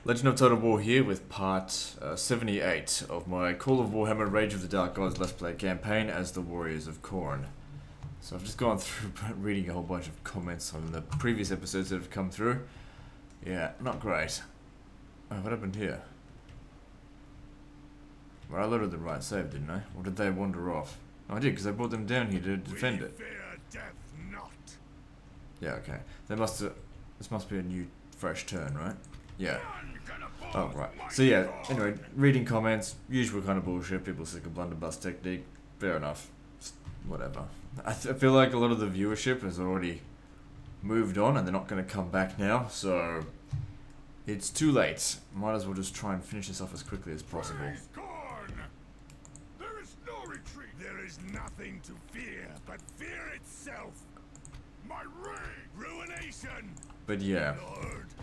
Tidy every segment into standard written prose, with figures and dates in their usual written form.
Legend of Total War here with part 78 of my Call of Warhammer Rage of the Dark Gods Let's Play campaign as the Warriors of Khorne. So I've just gone through reading a whole bunch of comments on the previous episodes that have come through. Yeah, not great. Oh, what happened here? Well, I loaded the right save, didn't I? Or did they wander off? Oh, I did, because I brought them down here to defend it. Yeah, okay. This must be a new, fresh turn, right? Yeah. Oh, right. So yeah, anyway, reading comments, usual kind of bullshit, people sick of blunderbuss technique, fair enough. Whatever. I feel like a lot of the viewership has already moved on and they're not going to come back now, so it's too late. Might as well just try and finish this off as quickly as possible. There is no retreat. There is nothing to fear but fear itself. My ruination. But yeah,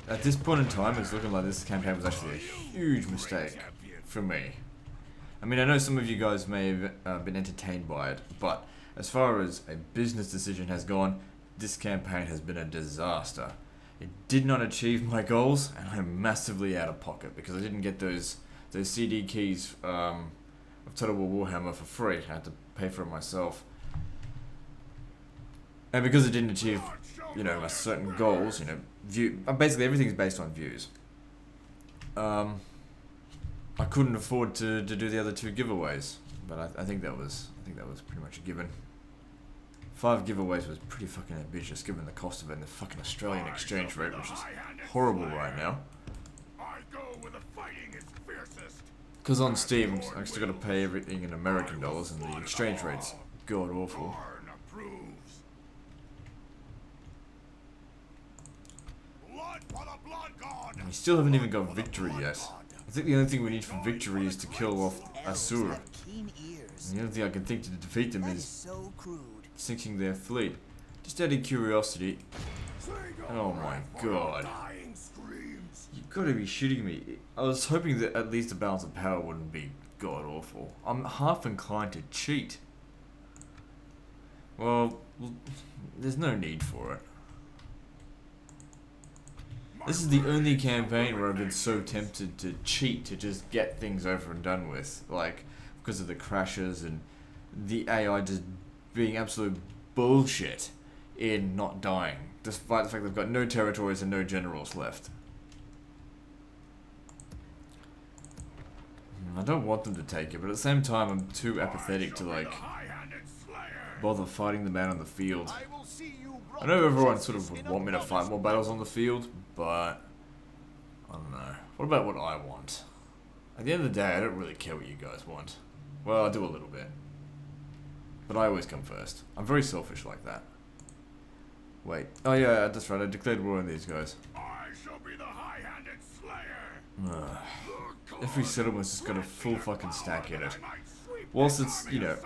at this point in time, it's looking like this campaign was actually a huge mistake for me. I mean, I know some of you guys may have been entertained by it, but as far as a business decision has gone, this campaign has been a disaster. It did not achieve my goals, and I'm massively out of pocket because I didn't get those CD keys of Total War Warhammer for free. I had to pay for it myself. And because it didn't achieve, you know, certain goals, you know, basically everything's based on views. I couldn't afford to do the other 2 giveaways, but I think that was pretty much a given. 5 giveaways was pretty fucking ambitious given the cost of it and the fucking Australian exchange rate, which is horrible right now. Because on Steam, I still got to pay everything in American dollars, and the exchange rate's god awful. We still haven't even got victory yet. I think the only thing we need for victory is to kill off Asur. And the only thing I can think to defeat them is sinking their fleet. Just out of curiosity. Oh my god. You gotta be shitting me. I was hoping that at least the balance of power wouldn't be god awful. I'm half inclined to cheat. Well, there's no need for it. This is the only campaign where I've been so tempted to cheat to just get things over and done with. Like, because of the crashes and the AI just being absolute bullshit in not dying. Despite the fact they've got no territories and no generals left. I don't want them to take it, but at the same time I'm too apathetic to, like, bother fighting the man on the field. I know everyone sort of would want me to fight more battles on the field, but I don't know. What about what I want? At the end of the day, I don't really care what you guys want. Well, I do a little bit. But I always come first. I'm very selfish like that. Wait. Oh yeah, that's right. I declared war on these guys. I shall be the high-handed slayer. Every settlement's just got a full fucking stack in it. Whilst it's, you know,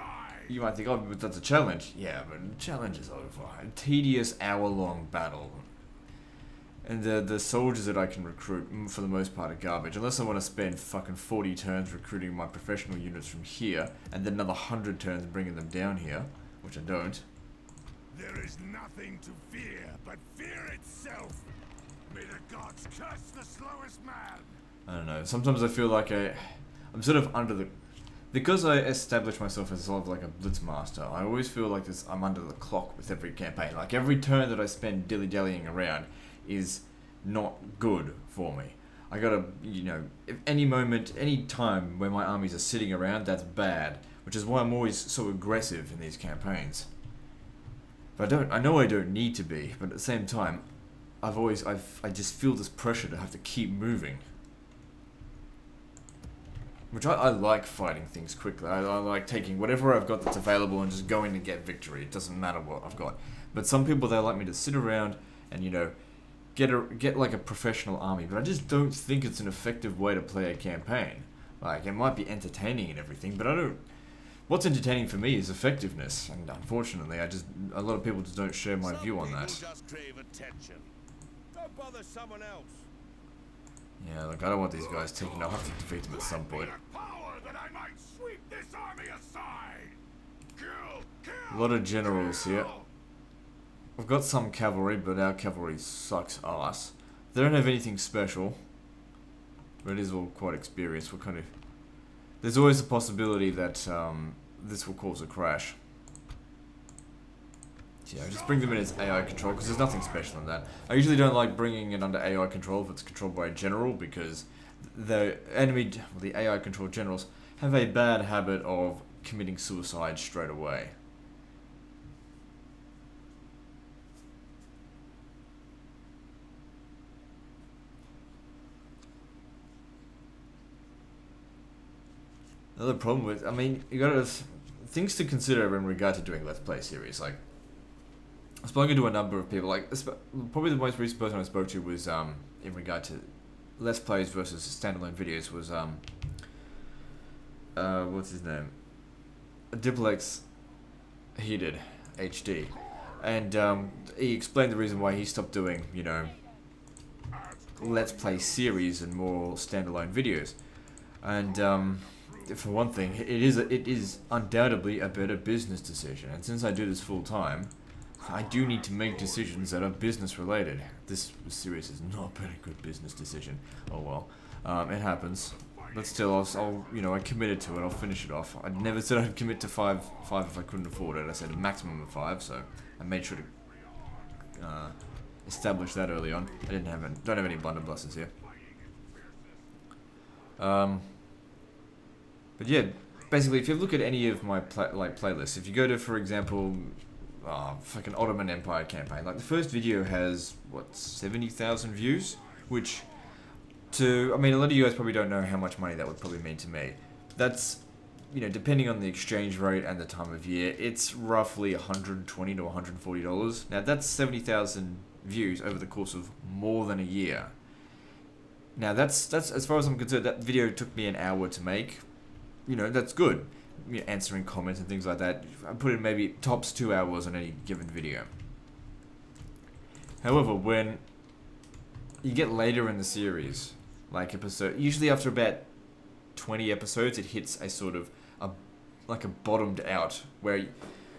you might think, oh, but that's a challenge. Yeah, but the challenge is over. A tedious hour-long battle. And the soldiers that I can recruit, for the most part, are garbage. Unless I want to spend fucking 40 turns recruiting my professional units from here, and then another 100 turns bringing them down here, which I don't. There is nothing to fear but fear itself. May the gods curse the slowest man. I don't know. Sometimes I feel like I'm sort of under the... Because I established myself as sort of like a blitzmaster, I always feel like I'm under the clock with every campaign. Like every turn that I spend dilly-dallying around is not good for me. I gotta, you know, if any moment, any time where my armies are sitting around, that's bad. Which is why I'm always so aggressive in these campaigns. But I know I don't need to be, but at the same time, I just feel this pressure to have to keep moving. Which I like fighting things quickly. I like taking whatever I've got that's available and just going to get victory. It doesn't matter what I've got. But some people, they like me to sit around and, you know, get like a professional army. But I just don't think it's an effective way to play a campaign. Like, it might be entertaining and everything, but I don't... What's entertaining for me is effectiveness. And unfortunately, a lot of people just don't share my view on that. Just crave attention. Don't bother someone else. Yeah, look, I don't want these guys taken. I'll have to defeat them at some point. A lot of generals here. I've got some cavalry, but our cavalry sucks ass. They don't have anything special. but it is all quite experienced. There's always a possibility that this will cause a crash. So yeah, just bring them in as AI control because there's nothing special in that. I usually don't like bringing it under AI control if it's controlled by a general because the AI controlled generals have a bad habit of committing suicide straight away. Another problem with, I mean, you gotta things to consider in regard to doing Let's Play series. Like, I've spoken to a number of people. Like, probably the most recent person I spoke to was in regard to Let's Plays versus standalone videos was what's his name? Diplex Heated HD, and he explained the reason why he stopped doing, you know, Let's Play series and more standalone videos, and for one thing, it is undoubtedly a better business decision, and since I do this full time, I do need to make decisions that are business related. This series has not been a good business decision. Oh well, it happens. But still, I committed to it. I'll finish it off. I never said I'd commit to five if I couldn't afford it. I said a maximum of 5, so I made sure to establish that early on. I don't have any blunderbusses here. But yeah, basically, if you look at any of my playlists, if you go to, for example, fucking Ottoman Empire campaign, like the first video has what 70,000 views, which. I mean, a lot of you guys probably don't know how much money that would probably mean to me. That's, you know, depending on the exchange rate and the time of year, it's roughly $120 to $140. Now, that's 70,000 views over the course of more than a year. Now, that's as far as I'm concerned, that video took me an hour to make. You know, that's good. You know, answering comments and things like that. I put in maybe tops 2 hours on any given video. However, when you get later in the series, like usually after about 20 episodes, it hits a sort of like a bottomed out where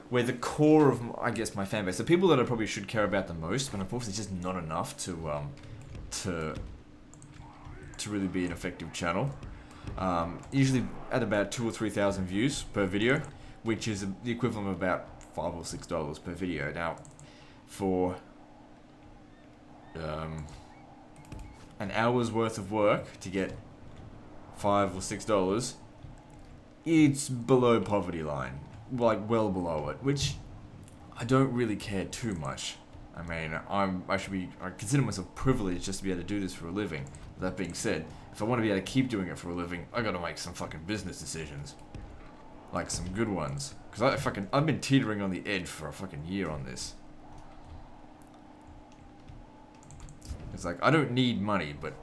the core of, I guess, my fan base, the people that I probably should care about the most, but unfortunately it's just not enough to really be an effective channel. Usually at about 2,000 or 3,000 views per video, which is the equivalent of about $5 or $6 per video. Now, for an hour's worth of work to get $5 or $6, it's below poverty line, like well below it, which I don't really care too much. I mean, I consider myself privileged just to be able to do this for a living. That being said, if I want to be able to keep doing it for a living, I gotta make some fucking business decisions, like some good ones, because I've been teetering on the edge for a fucking year on this. It's like, I don't need money, but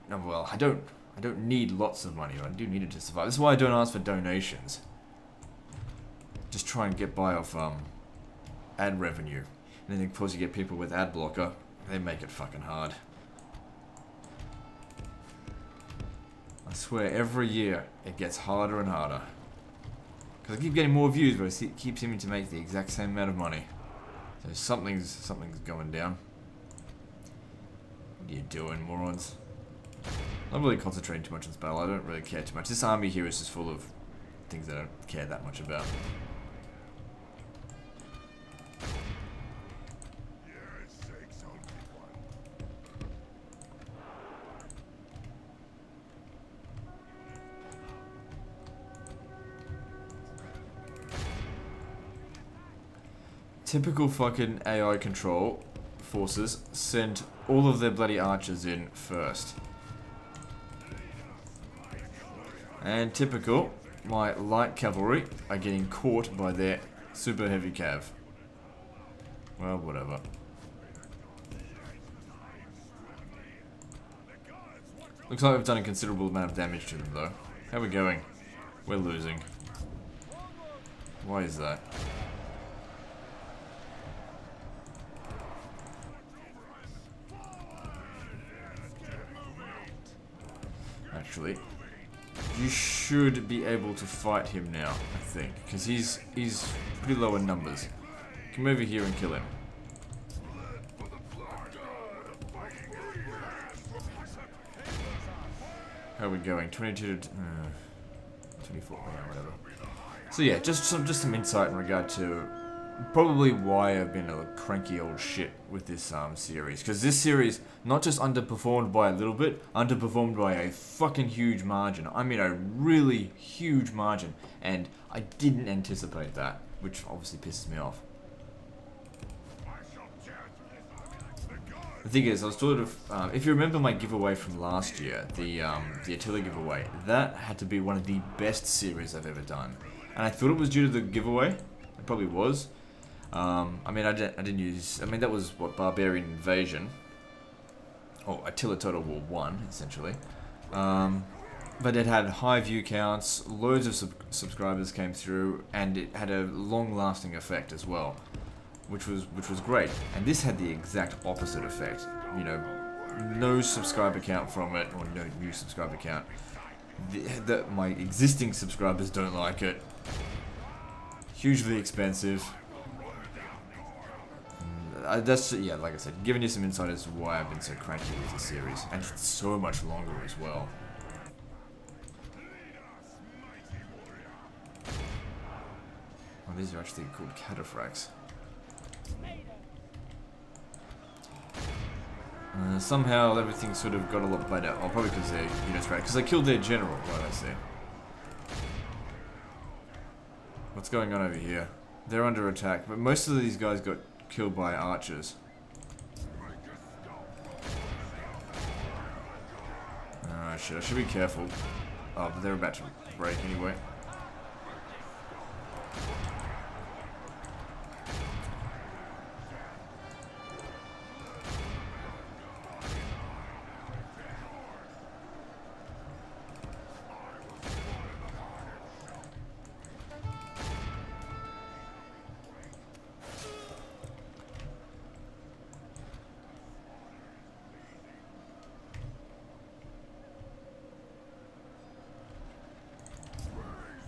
I don't need lots of money, but I do need it to survive. This is why I don't ask for donations. Just try and get by off ad revenue. And then of course you get people with ad blocker, they make it fucking hard. I swear every year it gets harder and harder. Because I keep getting more views, but I keep seeming to make the exact same amount of money. So something's going down. What are you doing, morons? I'm not really concentrating too much on this battle. I don't really care too much. This army here is just full of things I don't care that much about. Typical fucking AI control forces send all of their bloody archers in first. And typical, my light cavalry are getting caught by their super heavy cav. Well, whatever. Looks like we've done a considerable amount of damage to them though. How are we going? We're losing. Why is that? Actually, you should be able to fight him now, I think, because he's pretty low in numbers. Come over here and kill him. How are we going? 22 to 24, yeah, whatever. So yeah, just some insight in regard to probably why I've been a cranky old shit with this series. Because this series not just underperformed by a little bit, underperformed by a fucking huge margin. I mean a really huge margin, and I didn't anticipate that, which obviously pisses me off. The thing is, I was sort of, if you remember my giveaway from last year, the Attila giveaway, that had to be one of the best series I've ever done. And I thought it was due to the giveaway. It probably was. I mean, I didn't use, I mean, that was, what, Barbarian Invasion. Or Attila Total War 1, essentially. But it had high view counts, loads of subscribers came through, and it had a long-lasting effect as well. Which was great, and this had the exact opposite effect. You know, no subscriber count from it, or no new subscriber count. My existing subscribers don't like it. Hugely expensive. That's, yeah, like I said, giving you some insight as to why I've been so cranky with this series, and it's so much longer as well. Oh, these are actually called cataphracts. Somehow everything sort of got a lot better. Oh, probably because their units right. Because they killed their general, right, I see. What's going on over here? They're under attack, but most of these guys got killed by archers. Oh shit, I should be careful. Oh, but they're about to break anyway.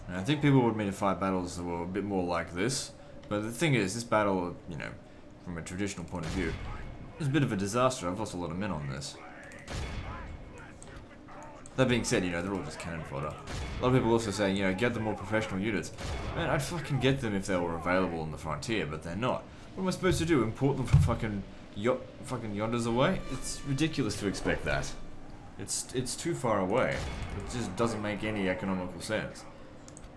I think people would me to fight battles that were a bit more like this, but the thing is, this battle, you know, from a traditional point of view, is a bit of a disaster. I've lost a lot of men on this. That being said, you know, they're all just cannon fodder. A lot of people also say, you know, get the more professional units. Man, I'd fucking get them if they were available on the frontier, but they're not. What am I supposed to do? Import them from fucking yonders away? It's ridiculous to expect that. It's too far away. It just doesn't make any economical sense.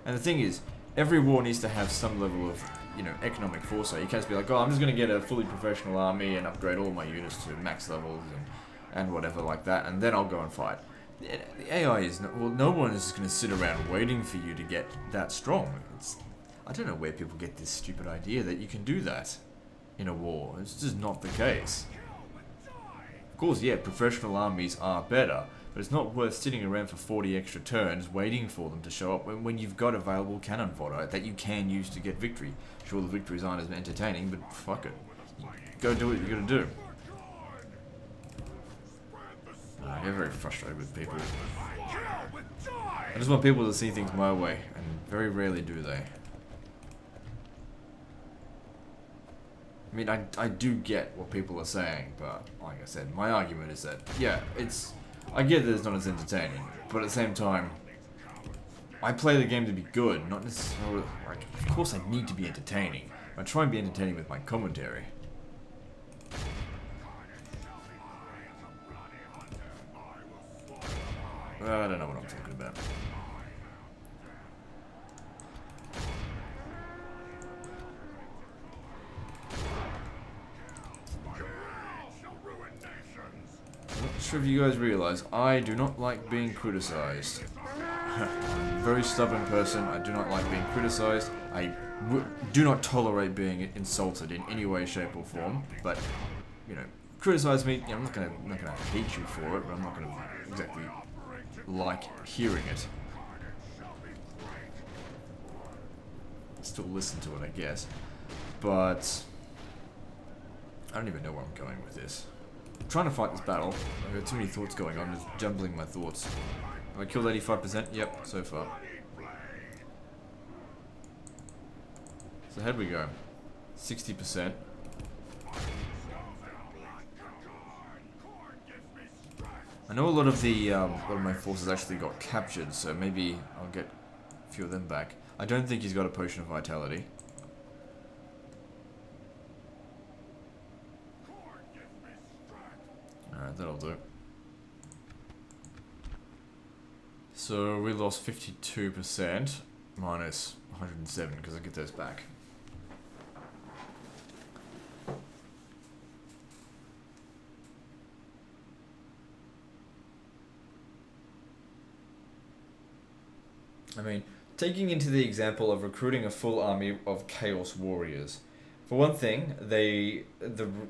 And the thing is, every war needs to have some level of, you know, economic foresight. You can't just be like, oh, I'm just going to get a fully professional army and upgrade all my units to max levels and whatever like that, and then I'll go and fight. The AI is, well, no one is just going to sit around waiting for you to get that strong. I don't know where people get this stupid idea that you can do that in a war. It's just not the case. Of course, yeah, professional armies are better, but it's not worth sitting around for 40 extra turns waiting for them to show up when you've got available cannon fodder that you can use to get victory. Sure, the victories aren't as entertaining, but fuck it. You go do what you gotta do. I get very frustrated with people. I just want people to see things my way, and very rarely do they. I mean, I do get what people are saying, but like I said, my argument is that, yeah, I get that it's not as entertaining, but at the same time, I play the game to be good, not necessarily, like, of course I need to be entertaining. I try and be entertaining with my commentary. I don't know what I'm talking about. I'm not sure if you guys realize, I do not like being criticized. I'm a very stubborn person. I do not like being criticized. I do not tolerate being insulted in any way, shape, or form. But, you know, criticize me. You know, I'm not gonna hate you for it, but I'm not gonna exactly like hearing it. Still listen to it, I guess. But I don't even know where I'm going with this. I'm trying to fight this battle. I've got too many thoughts going on. I'm just jumbling my thoughts. Have I killed 85%? Yep, so far. So how'd we go? 60%. I know a lot of my forces actually got captured, so maybe I'll get a few of them back. I don't think he's got a potion of vitality. Alright, that'll do. So we lost 52% minus 107 because I get those back. I mean, taking into the example of recruiting a full army of Chaos Warriors. For one thing, the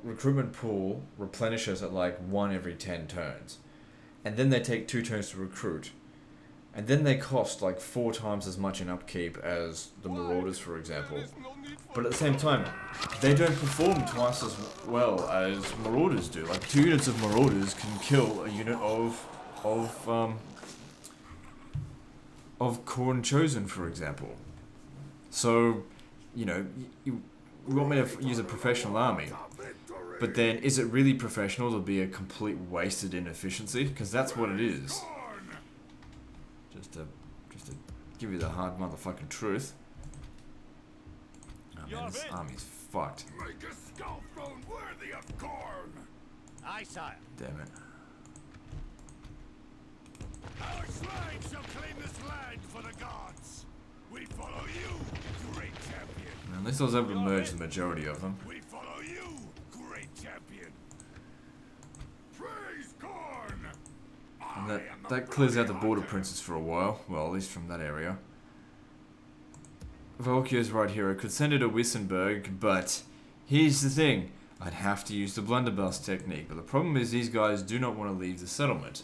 recruitment pool replenishes at like 1 every 10 turns. And then they take 2 turns to recruit. And then they cost like 4 times as much in upkeep as the Marauders, for example. But at the same time, they don't perform twice as well as Marauders do. Like 2 units of Marauders can kill a unit of Khorne Chosen, for example. So, you know, you want me to use a professional army, but then is it really professional to be a complete wasted inefficiency? Because that's what it is. Just to give you the hard motherfucking truth. Oh man, this army's fucked. Make a skull throne worthy of Khorne. Aye, sire. Damn it. Our slaves shall claim this land for the gods. We follow you, great champion. At least I was able to merge the majority of them. We follow you, great champion. Praise Khorne. And that clears out the border princes for a while. Well, at least from that area. Volkio's right here. I could send it to Wissenberg, but here's the thing. I'd have to use the Blunderbuss technique, but the problem is these guys do not want to leave the settlement.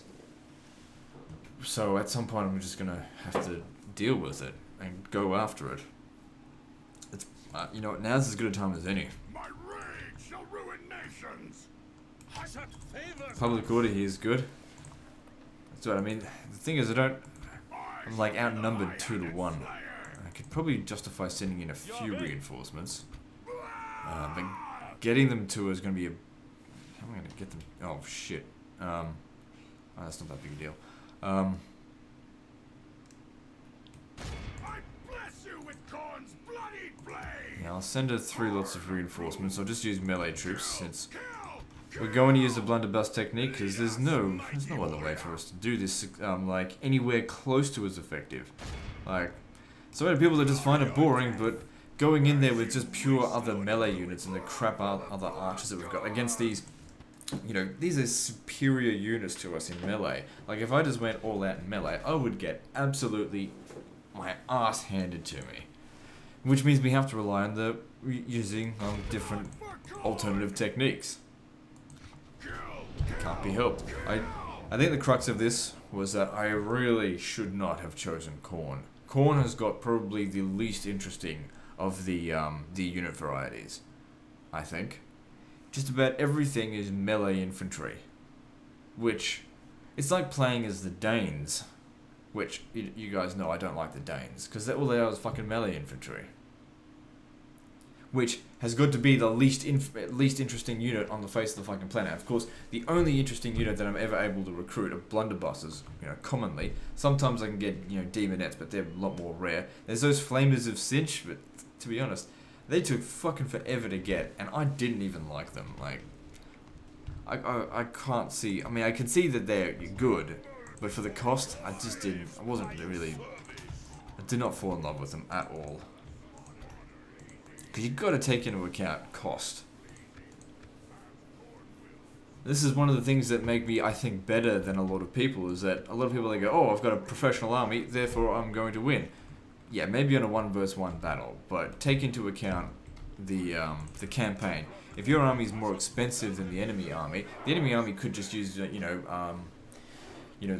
So at some point I'm just going to have to deal with it and go after it. It's, you know, now's as good a time as any. My rage shall ruin nations. Public order here is good. That's what I mean. The thing is, I'm like outnumbered 2 to 1. I could probably justify sending in a few reinforcements. But getting them to is going to be a... How am I going to get them? Oh, shit. Oh, that's not that big a deal. I bless you with Khorne's bloody blade. Yeah, I'll send her 3 lots of reinforcements. I'll just use melee troops since we're going to use the blunderbuss technique because there's no other way for us to do this like anywhere close to as effective. Like, so many people that just find it boring, but going in there with just pure other melee units and the crap other archers that we've got against these. You know, these are superior units to us in melee. Like, if I just went all out in melee, I would get absolutely my ass handed to me. Which means we have to rely on using different alternative techniques. Can't be helped. I think the crux of this was that I really should not have chosen Khorne. Khorne has got probably the least interesting of the unit varieties, I think. Just about everything is melee infantry, which it's like playing as the Danes, which you guys know I don't like the Danes because all they are is fucking melee infantry, which has got to be the least interesting unit on the face of the fucking planet. Of course, the only interesting unit that I'm ever able to recruit are blunderbusses. You know, commonly. Sometimes I can get demonettes, but they're a lot more rare. There's those flamers of Cinch, but to be honest, they took fucking forever to get, and I didn't even like them. Like, I can't see. I mean, I can see that they're good, but for the cost, I just didn't. I wasn't really. I did not fall in love with them at all. Because you've got to take into account cost. This is one of the things that make me, I think, better than a lot of people. Is that a lot of people they go, oh, I've got a professional army, therefore I'm going to win. Yeah, maybe on a 1-versus-1 battle, but take into account the campaign. If your army is more expensive than the enemy army could just use the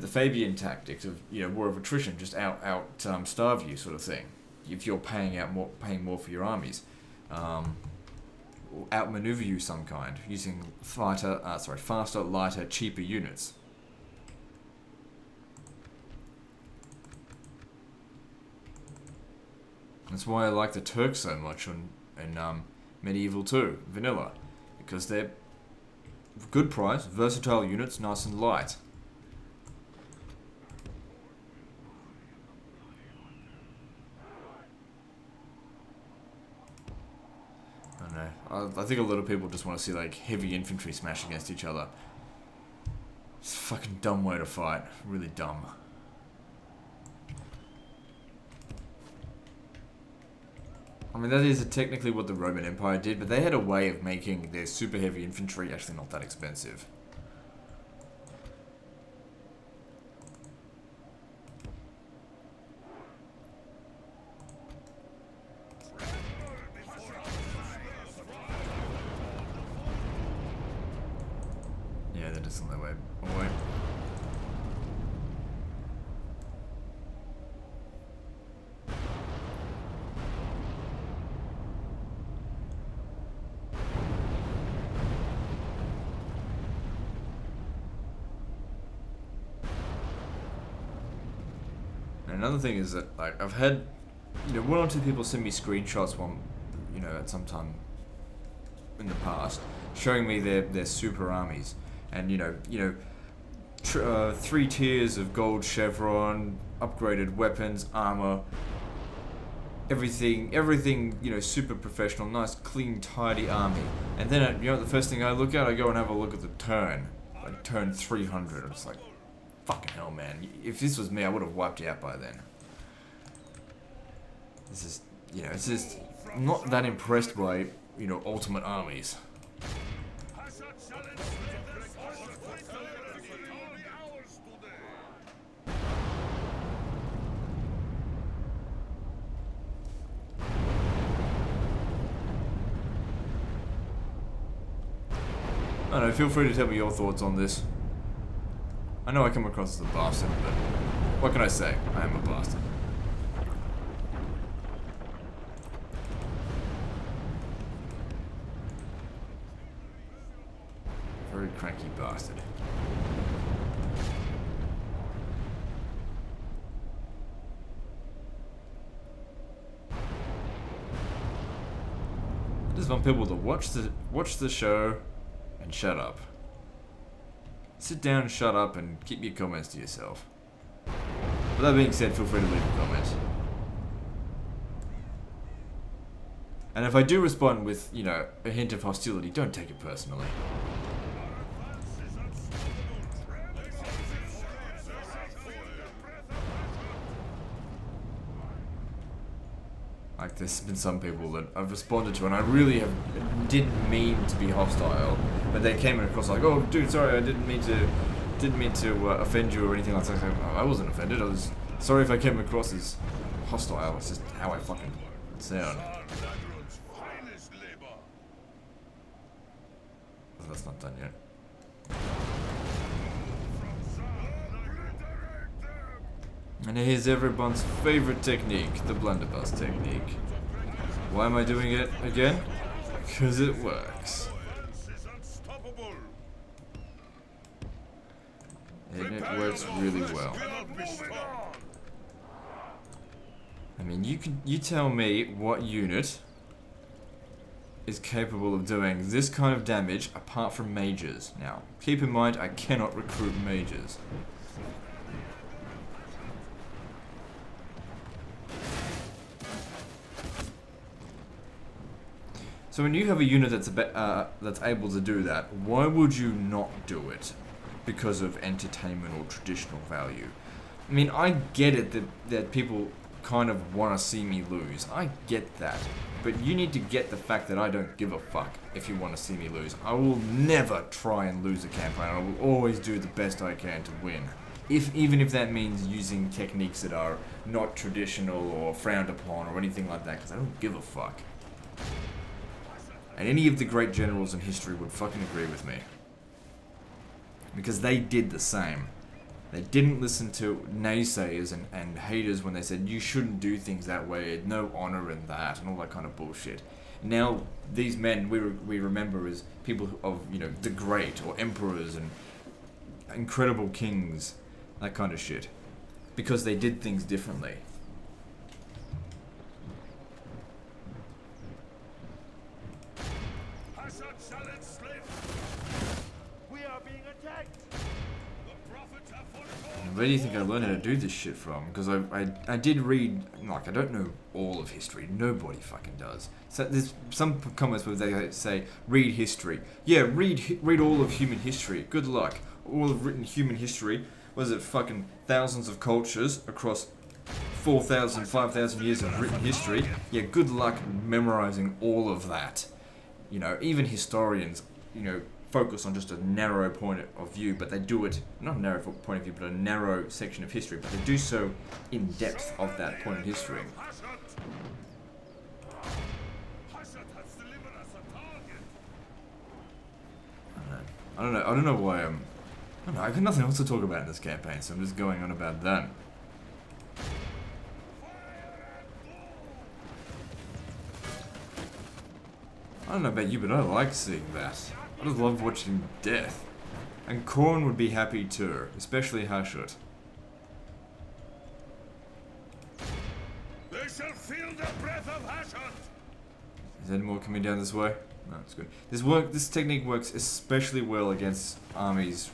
Fabian tactics of war of attrition, just starve you sort of thing. If you're paying more for your armies, outmaneuver you some kind using faster, lighter, cheaper units. That's why I like the Turks so much in Medieval 2, Vanilla, because they're good price, versatile units, nice and light. I think a lot of people just want to see like heavy infantry smash against each other. It's a fucking dumb way to fight. Really dumb. I mean, that is technically what the Roman Empire did, but they had a way of making their super heavy infantry actually not that expensive. Yeah, that is on their way away. Another thing is that, like, I've had, one or two people send me screenshots at some time in the past, showing me their super armies, and 3 tiers of gold chevron, upgraded weapons, armor, everything, super professional, nice, clean, tidy army. And then, the first thing I look at, I go and have a look at the turn, like turn 300. It's like, fucking hell, man. If this was me, I would have wiped you out by then. This is, it's just, I'm not that impressed by, ultimate armies. I don't know, feel free to tell me your thoughts on this. I know I come across as a bastard, but what can I say? I am a bastard. Very cranky bastard. I just want people to watch the show and shut up. Sit down and shut up and keep your comments to yourself. With that being said, feel free to leave a comment. And if I do respond with, a hint of hostility, don't take it personally. Like, there's been some people that I've responded to and I really didn't mean to be hostile, but they came across like, oh dude, sorry, I didn't mean to offend you or anything like that. I wasn't offended. I was sorry if I came across as hostile. It's just how I fucking sound. Oh, that's not done yet. And here's everyone's favorite technique, the Blunderbuss technique. Why am I doing it again? Because it works. And it works really well. I mean, you tell me what unit is capable of doing this kind of damage apart from mages. Now, keep in mind, I cannot recruit mages. So when you have a unit that's able to do that, why would you not do it? Because of entertainment or traditional value. I mean, I get it that people kind of want to see me lose. I get that. But you need to get the fact that I don't give a fuck if you want to see me lose. I will never try and lose a campaign. I will always do the best I can to win. Even if that means using techniques that are not traditional or frowned upon or anything like that, because I don't give a fuck. And any of the great generals in history would fucking agree with me. Because they did the same. They didn't listen to naysayers and haters when they said, you shouldn't do things that way, no honor in that, and all that kind of bullshit. Now, these men we remember as people of, the great, or emperors, and incredible kings, that kind of shit. Because they did things differently. Where do you think I learned how to do this shit from? Because I did read, like, I don't know all of history. Nobody fucking does. So there's some comments where they say, read history. Yeah, read all of human history. Good luck. All of written human history. Was it fucking thousands of cultures across 4,000, 5,000 years of written history? Yeah, good luck memorizing all of that. You know, even historians, you know, focus on just a narrow point of view, but they do it, not a narrow point of view, but a narrow section of history, but they do so in depth of that point in history. I don't know why I don't know, I got nothing else to talk about in this campaign, so I'm just going on about that. I don't know about you, but I like seeing that. I just love watching death. And Khorne would be happy too, especially Hashut. They shall feel the breath of Hashut. Is any more coming down this way? No, it's good. This technique works especially well against armies,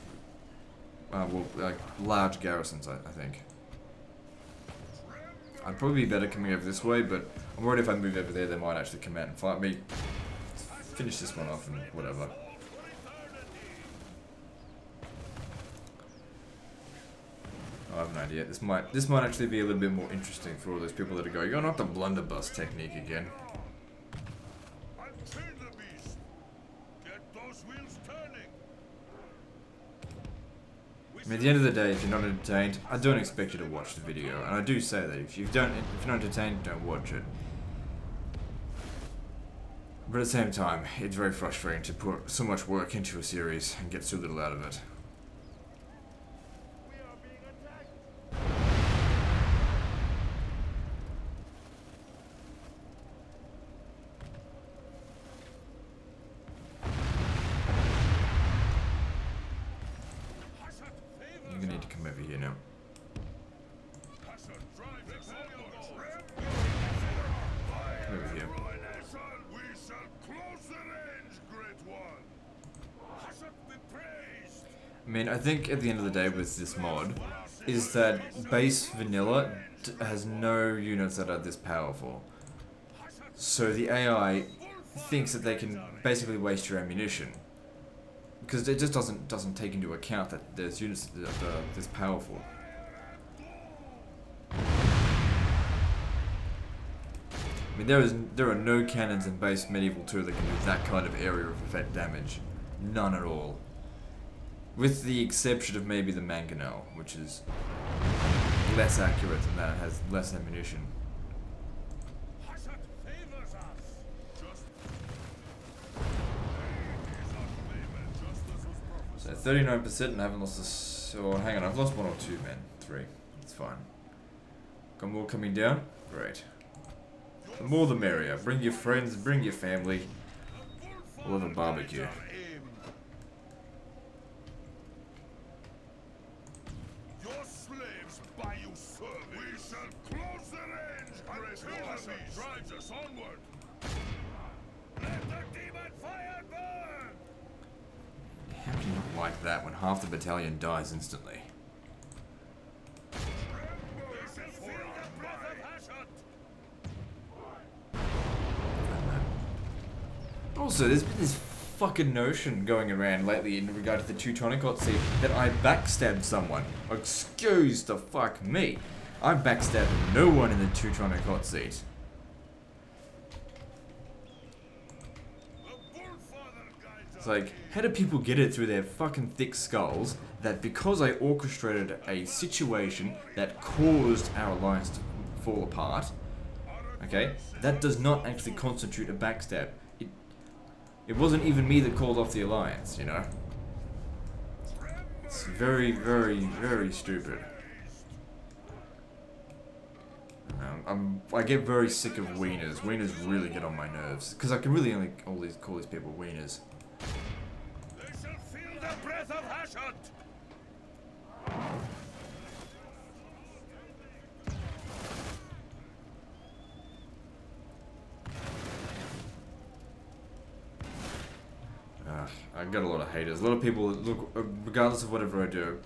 well, like large garrisons, I think. I'd probably be better coming over this way, but I'm worried if I move over there, they might actually come out and fight me. Finish this one off and whatever. I have an idea. This might actually be a little bit more interesting for all those people that are going, you're not the blunderbuss technique again. I mean, at the end of the day, if you're not entertained, I don't expect you to watch the video, and I do say that if you're not entertained, don't watch it. But at the same time, it's very frustrating to put so much work into a series and get so little out of it. You're gonna need to come over here now. Come over here. I mean, I think at the end of the day with this mod, is that base vanilla has no units that are this powerful. So the AI thinks that they can basically waste your ammunition. Because it just doesn't take into account that there's units that are this powerful. I mean, there are no cannons in base Medieval 2 that can do that kind of area of effect damage. None at all. With the exception of maybe the mangonel, which is less accurate than that, has less ammunition. So 39% and I haven't lost this. Oh, hang on, I've lost 1 or 2 men. 3. It's fine. Got more coming down? Great. The more the merrier. Bring your friends, bring your family. We'll have a barbecue. Your slaves buy you service. We shall close the range. Great drives us onward. Let the demon fire burn. How can you not like that when half the battalion dies instantly? Also, there's been this fucking notion going around lately in regard to the Teutonic hot seat that I backstabbed someone. Excuse the fuck me. I backstabbed no one in the Teutonic hot seat. It's like, how do people get it through their fucking thick skulls that because I orchestrated a situation that caused our alliance to fall apart, okay, that does not actually constitute a backstab. It wasn't even me that called off the alliance, you know? It's very, very, very stupid. I get very sick of wieners. Wieners really get on my nerves. Because I can really only call these people wieners. They shall feel the breath of Hashut. I got a lot of haters. A lot of people, look, regardless of whatever I do,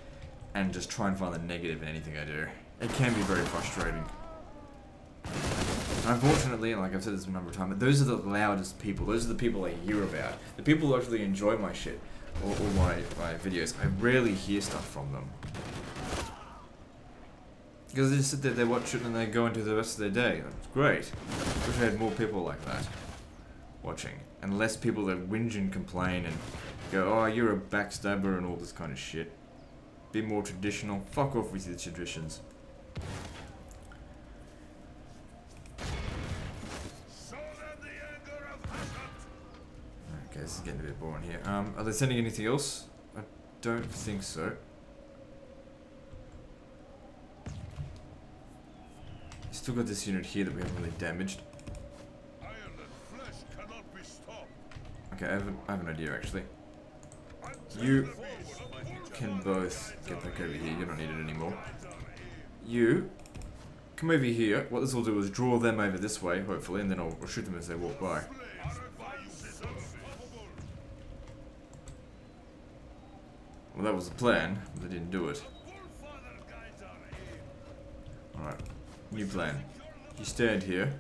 and just try and find the negative in anything I do. It can be very frustrating. And unfortunately, like I've said this a number of times, but those are the loudest people. Those are the people I hear about. The people who actually enjoy my shit or my videos. I rarely hear stuff from them. Because they just sit there, they watch it, and they go into the rest of their day. It's great. I wish I had more people like that watching. And less people that whinge and complain and go, oh, you're a backstabber and all this kind of shit. Be more traditional. Fuck off with your traditions. Okay, this is getting a bit boring here. Are they sending anything else? I don't think so. Still got this unit here that we haven't really damaged. Okay, I have an idea actually. You can both get back over here, you don't need it anymore. You come over here. What this will do is draw them over this way, hopefully, and then I'll shoot them as they walk by. Well, that was the plan, but they didn't do it. Alright, new plan. You stand here.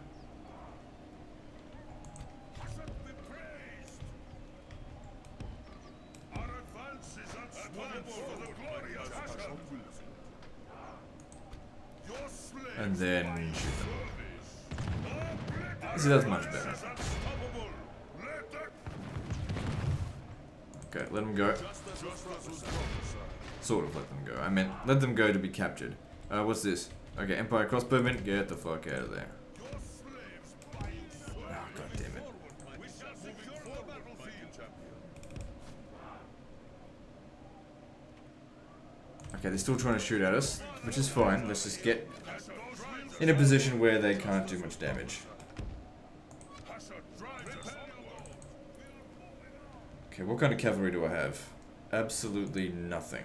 And then shoot them. See, that's much better. Okay, let them go. Sort of let them go. I meant let them go to be captured. What's this? Okay, Empire crossbowmen, get the fuck out of there. Oh, god damn it. Okay, they're still trying to shoot at us, which is fine. Let's just get in a position where they can't do much damage. Okay, what kind of cavalry do I have? Absolutely nothing.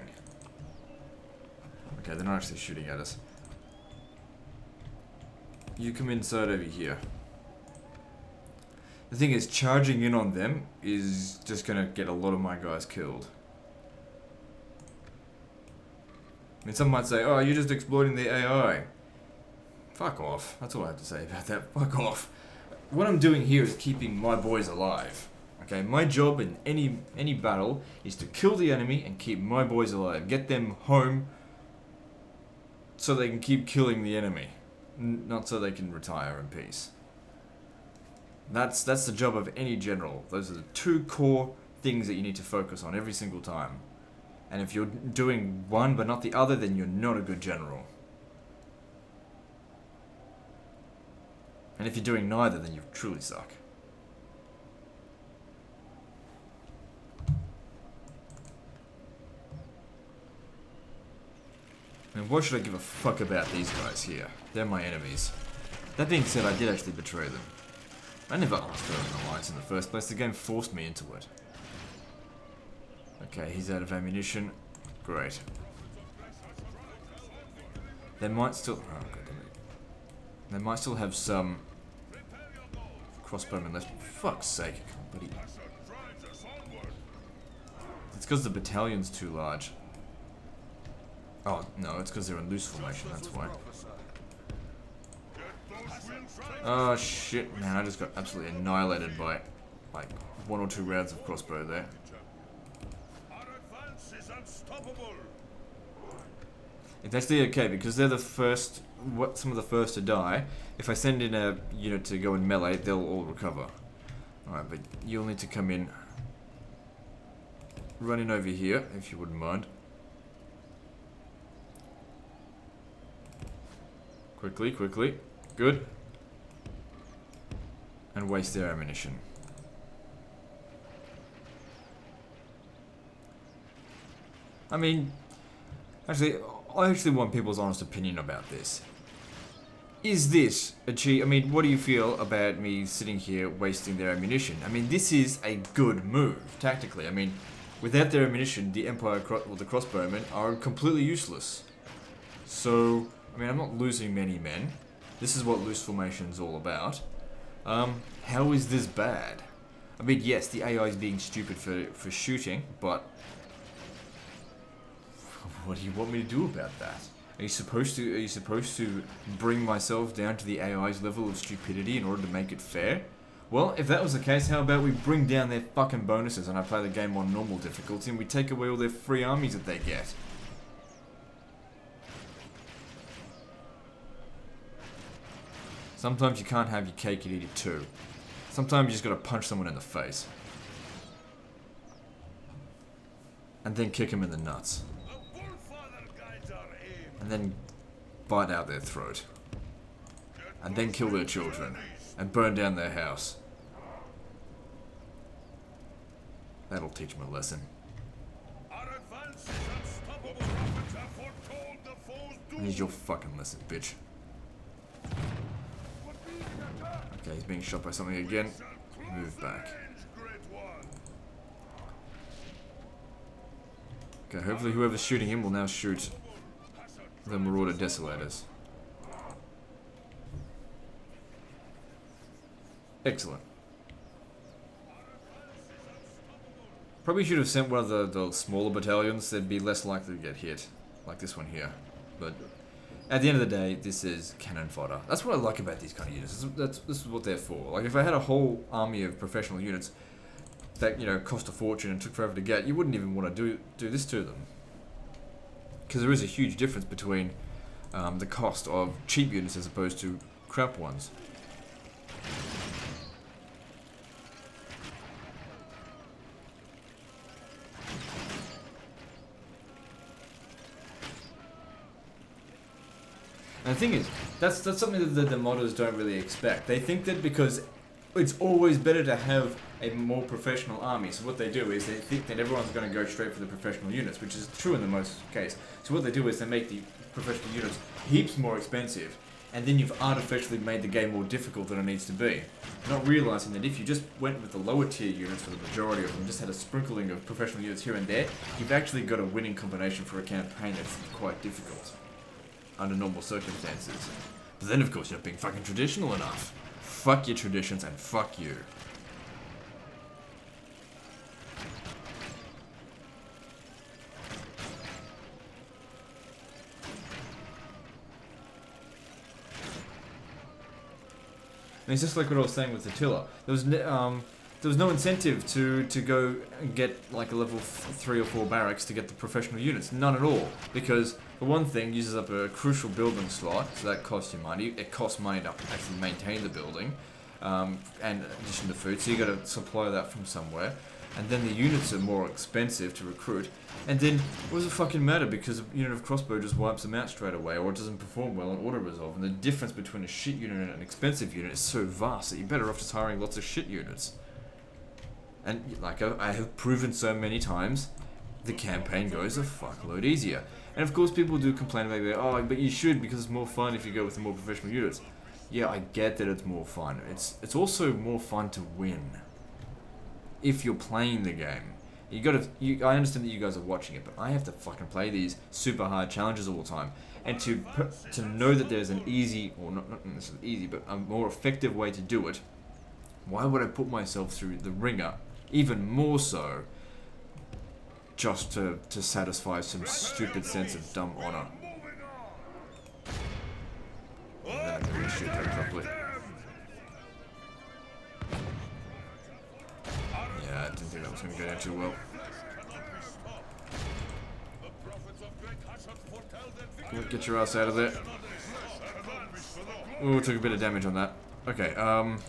Okay, they're not actually shooting at us. You come inside over here. The thing is, charging in on them is just gonna get a lot of my guys killed. I mean, some might say, oh, you're just exploiting the AI. Fuck off. That's all I have to say about that. Fuck off. What I'm doing here is keeping my boys alive. Okay, my job in any battle is to kill the enemy and keep my boys alive. Get them home so they can keep killing the enemy. Not so they can retire in peace. That's the job of any general. Those are the two core things that you need to focus on every single time. And if you're doing one but not the other, then you're not a good general. And if you're doing neither, then you truly suck. And why should I give a fuck about these guys here? They're my enemies. That being said, I did actually betray them. I never asked for an alliance in the first place. The game forced me into it. Okay, he's out of ammunition. Great. They might still... Oh, God damn it. They might still have some crossbowmen left. For fuck's sake. Buddy. It's because the battalion's too large. Oh, no, it's because they're in loose formation, that's why. Oh, shit, man, I just got absolutely annihilated by, like, 1 or 2 rounds of crossbow there. It's actually okay, because they're the first, some of the first to die. If I send in a unit to go in melee, they'll all recover. Alright, but you'll need to come in. Run in over here, if you wouldn't mind. Quickly, quickly. Good. And waste their ammunition. I mean, actually, I actually want people's honest opinion about this. Is this a cheat? I mean, what do you feel about me sitting here wasting their ammunition? I mean, this is a good move, tactically. I mean, without their ammunition, the Empire, or the crossbowmen, are completely useless. So... I mean, I'm not losing many men. This is what loose formation is all about. How is this bad? I mean, yes, the AI is being stupid for shooting, but... What do you want me to do about that? Are you supposed to bring myself down to the AI's level of stupidity in order to make it fair? Well, if that was the case, how about we bring down their fucking bonuses and I play the game on normal difficulty and we take away all their free armies that they get? Sometimes you can't have your cake and eat it too. Sometimes you just gotta punch someone in the face. And then kick them in the nuts. And then bite out their throat. And then kill their children. And burn down their house. That'll teach them a lesson. Here's your fucking lesson, bitch. Okay, he's being shot by something again. Move back. Okay, hopefully whoever's shooting him will now shoot the Marauder Desolators. Excellent. Probably should have sent one of the smaller battalions. They'd be less likely to get hit, like this one here. But at the end of the day, this is cannon fodder. That's what I like about these kind of units. This is what they're for. Like if I had a whole army of professional units that, you know, cost a fortune and took forever to get, you wouldn't even want to do this to them. Because there is a huge difference between the cost of cheap units as opposed to crap ones. And the thing is, that's something that the modders don't really expect. They think that because it's always better to have a more professional army. So what they do is they think that everyone's going to go straight for the professional units, which is true in the most case. So what they do is they make the professional units heaps more expensive, and then you've artificially made the game more difficult than it needs to be. Not realizing that if you just went with the lower tier units for the majority of them, just had a sprinkling of professional units here and there, you've actually got a winning combination for a campaign that's quite difficult under normal circumstances. But then of course you're not being fucking traditional enough. Fuck your traditions and fuck you. And it's just like what I was saying with Attila. There was no incentive to go and get like a level 3 or 4 barracks to get the professional units. None at all. Because for one thing, uses up a crucial building slot, so that costs you money. It costs money to actually maintain the building, and in addition to food, so you got to supply that from somewhere. And then the units are more expensive to recruit. And then, what does it fucking matter? Because a unit of crossbow just wipes them out straight away, or it doesn't perform well in auto-resolve. And the difference between a shit unit and an expensive unit is so vast that you're better off just hiring lots of shit units. And like I have proven so many times, the campaign goes a fuckload easier. And of course people do complain about it, oh, but you should because it's more fun if you go with the more professional units. Yeah, I get that it's more fun. It's also more fun to win. If you're playing the game. I understand that you guys are watching it, but I have to fucking play these super hard challenges all the time. And to know that there's an easy, or not necessarily easy, but a more effective way to do it, why would I put myself through the ringer, even more so, just to satisfy some stupid sense of dumb honor? And then I can really shoot that properly. Yeah, I didn't think that was going to go down too well. Get your ass out of there. Ooh, took a bit of damage on that. Okay,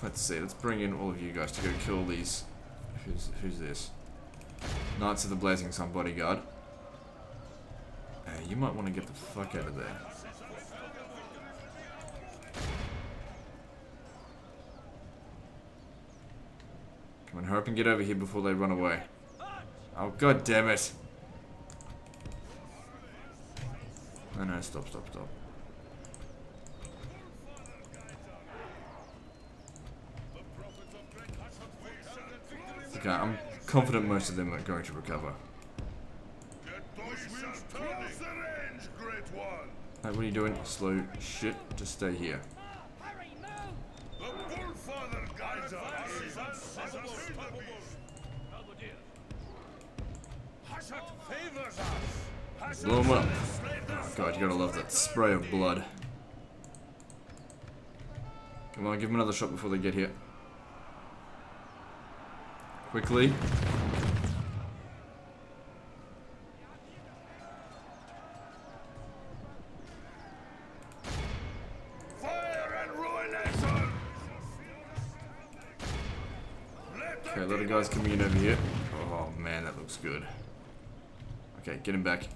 let's see. Let's bring in all of you guys to go kill these. Who's this? Knights of the Blazing Sun bodyguard. Hey, you might want to get the fuck out of there. Come on, hurry up and get over here before they run away. Oh, god damn it. No, stop. Okay, I'm confident most of them are going to recover. Hey, what are you doing? Slow shit. Just stay here. Blow him up. Oh god, you gotta love that spray of blood. Come on, give him another shot before they get here. Quickly. Okay, a lot of guys coming in over here. Oh man, that looks good. Okay, get him back.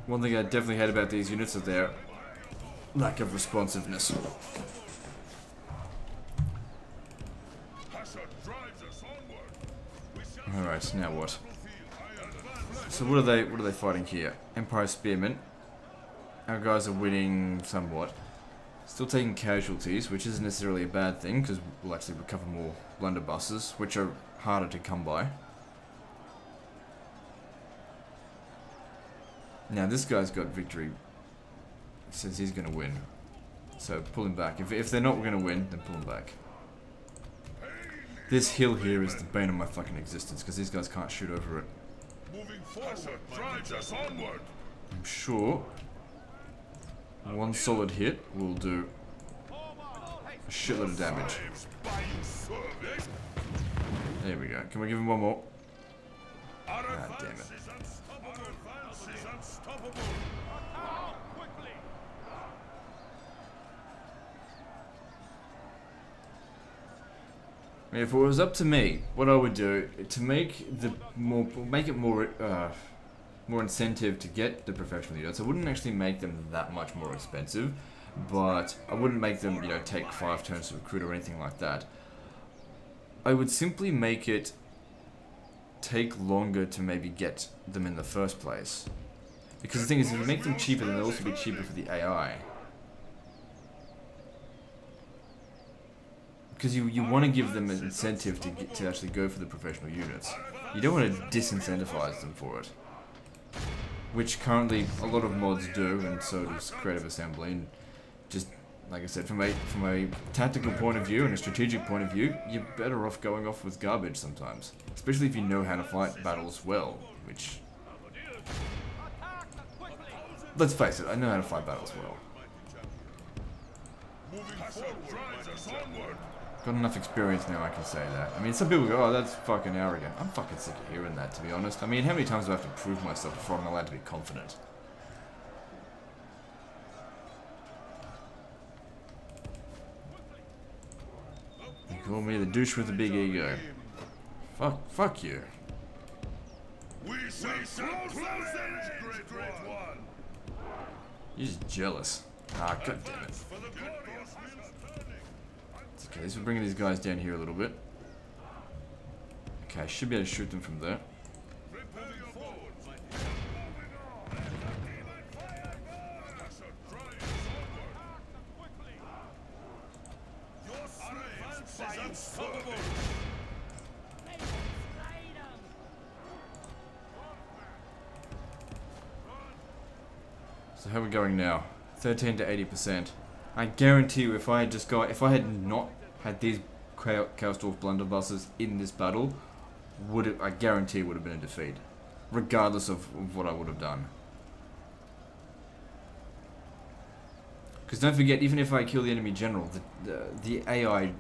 One thing I definitely hate about these units is their lack of responsiveness. Alright, now what? So what are they fighting here? Empire Spearmen. Our guys are winning somewhat. Still taking casualties, which isn't necessarily a bad thing, because we'll actually recover more blunderbusses, which are harder to come by. Now this guy's got victory. He says he's going to win. So pull him back. If they're not going to win, then pull him back. This hill here is the bane of my fucking existence, because these guys can't shoot over it. Moving forward drives us onward. I'm sure one solid hit will do a shitload of damage. There we go. Can we give him one more? Ah, damn it. If it was up to me, what I would do to make it more incentive to get the professional units. I wouldn't actually make them that much more expensive, but I wouldn't make them, you know, take 5 turns to recruit or anything like that. I would simply make it take longer to maybe get them in the first place. Because the thing is, if you make them cheaper, then they'll also be cheaper for the AI. Because you want to give them an incentive to actually go for the professional units. You don't want to disincentivize them for it. Which currently a lot of mods do, and so does Creative Assembly. And just like I said, from a tactical point of view and a strategic point of view, you're better off going off with garbage sometimes. Especially if you know how to fight battles well, which... Let's face it, I know how to fight battles well. Got enough experience now I can say that. I mean, some people go, oh, that's fucking arrogant. I'm fucking sick of hearing that, to be honest. I mean, how many times do I have to prove myself before I'm allowed to be confident? You call me the douche with the big ego. Fuck you. We shall close the range, great one. You're just jealous. Ah, god damn it. It's okay, so we're bringing these guys down here a little bit. Okay, I should be able to shoot them from there. So how are we going now? 13 to 80%. I guarantee you, if I had not had these Chaosdwarf blunderbusses in this battle, I guarantee it would have been a defeat, regardless of what I would have done. Because don't forget, even if I kill the enemy general, the AI,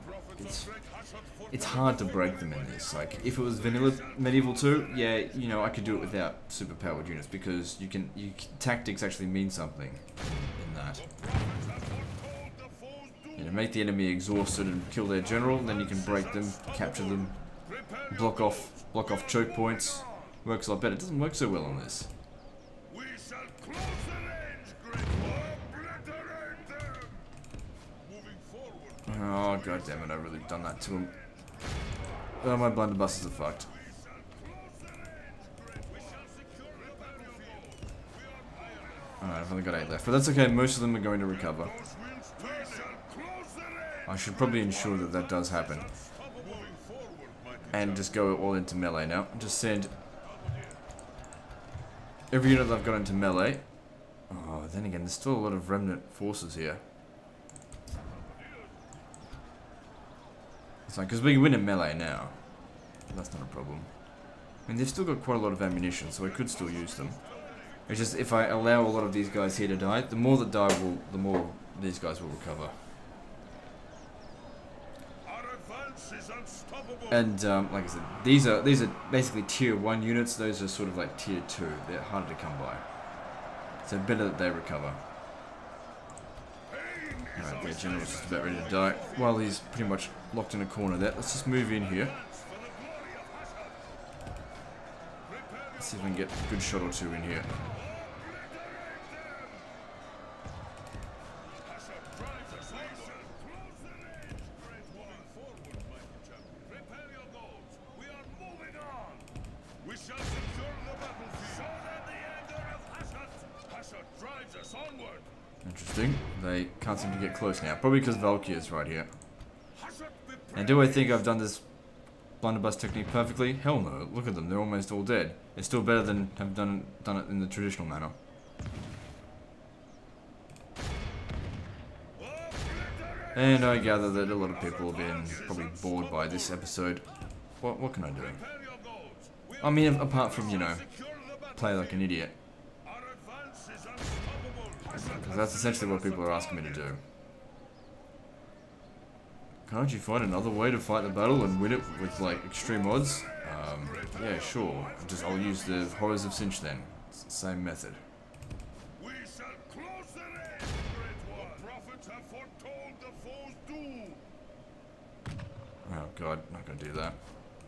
it's hard to break them in this. Like, if it was vanilla Medieval 2, yeah, you know, I could do it without super powered units, because tactics actually mean something in that. You know, make the enemy exhausted and kill their general, and then you can break them, capture them, block off choke points. Works a lot better. It doesn't work so well on this. Oh god damn it! I've really done that to him. Oh, my blunderbusses are fucked. Alright, I've only got 8 left, but that's okay. Most of them are going to recover. I should probably ensure that that does happen. And just go all into melee now. Just send every unit that I've got into melee. Oh, then again, there's still a lot of remnant forces here. because we can win in melee now. That's not a problem. I mean, they've still got quite a lot of ammunition, so I could still use them. It's just if I allow a lot of these guys here to die, the more that die the more these guys will recover. And like I said, these are basically tier 1 units. Those are sort of like tier 2. They're harder to come by. So better that they recover. Alright, their general's just about ready to die. While he's pretty much locked in a corner there, let's just move in here. Let's see if we can get a good shot or two in here. Interesting. They can't seem to get close now. Probably because Valkyr's right here. And do I think I've done this blunderbuss technique perfectly? Hell no. Look at them. They're almost all dead. It's still better than have done it in the traditional manner. And I gather that a lot of people have been probably bored by this episode. What can I do? I mean, apart from, you know, play like an idiot. Because that's essentially what people are asking me to do. Can't you find another way to fight the battle and win it with, like, extreme odds? Yeah, sure. I'll use the Horrors of Sinch then. It's the same method. We shall close the range, great one. The prophets have foretold the foe's doom. Oh god, not gonna do that.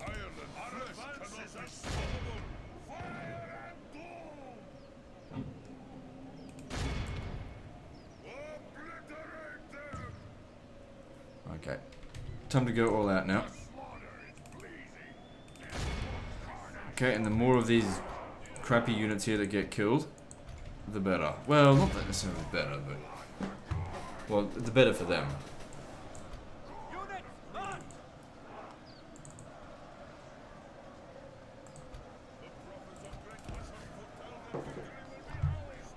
Ireland, our advance is unstoppable. Fire and doom. Obliterate them. Okay. Time to go all out now. Okay, and the more of these crappy units here that get killed, the better. Well, not that necessarily better, but... Well, the better for them.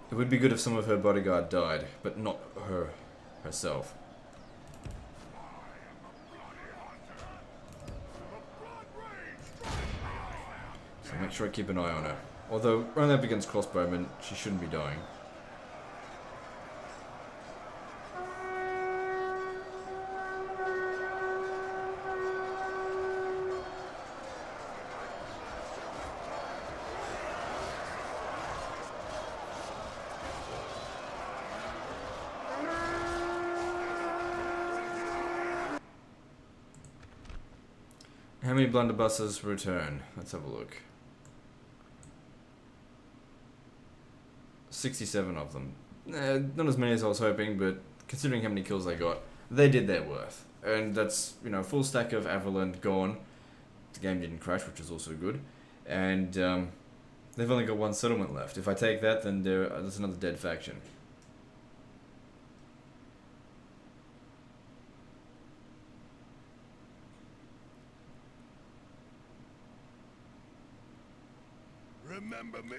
It would be good if some of her bodyguard died, but not herself. So make sure I keep an eye on her. Although, running up against crossbowmen, she shouldn't be dying. How many blunderbusses return? Let's have a look. 67 of them. Not as many as I was hoping, but considering how many kills they got, they did their worth. And that's, you know, full stack of Averland gone. The game didn't crash, which is also good. And they've only got one settlement left. If I take that, then there's another dead faction. Remember me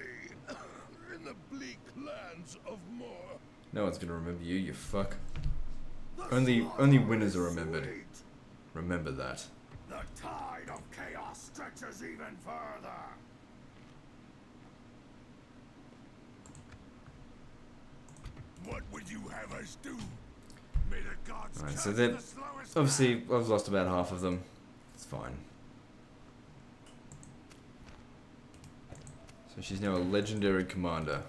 in the bleak lands of Moor. No one's gonna remember you, you fuck. Only winners are remembered. Remember that. The tide of chaos stretches even further. What would you have us do? May the gods Alright, so curse then, the slowest obviously, I've lost about half of them. It's fine. So she's now a legendary commander.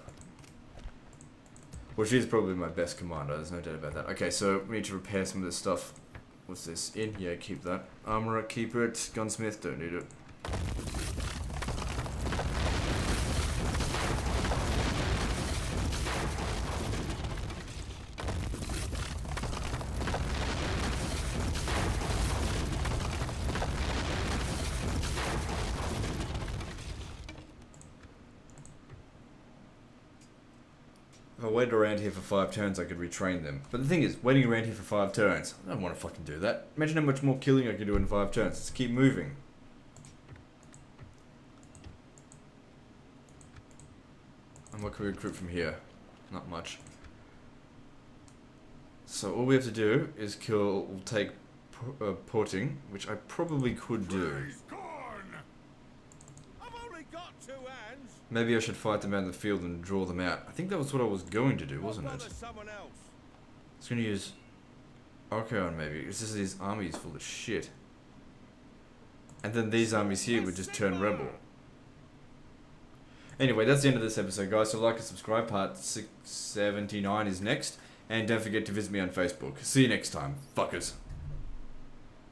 Well, she's probably my best commander, there's no doubt about that. Okay, so we need to repair some of this stuff. What's this? In? Yeah, keep that. Armorer, keep it. Gunsmith, don't need it. If I waited around here for 5 turns, I could retrain them. But the thing is, waiting around here for 5 turns, I don't want to fucking do that. Imagine how much more killing I could do in 5 turns. Let's keep moving. And what can we recruit from here? Not much. So all we have to do is take porting, which I probably could do. Praise Khorne! I've only got 2 hands. Maybe I should fight them out in the field and draw them out. I think that was what I was going to do, wasn't it? Someone else. I was going to use Archaon maybe. It's just these armies full of shit. And then these armies here would just turn rebel. Anyway, that's the end of this episode, guys. So like and subscribe. Part 679 is next. And don't forget to visit me on Facebook. See you next time, fuckers.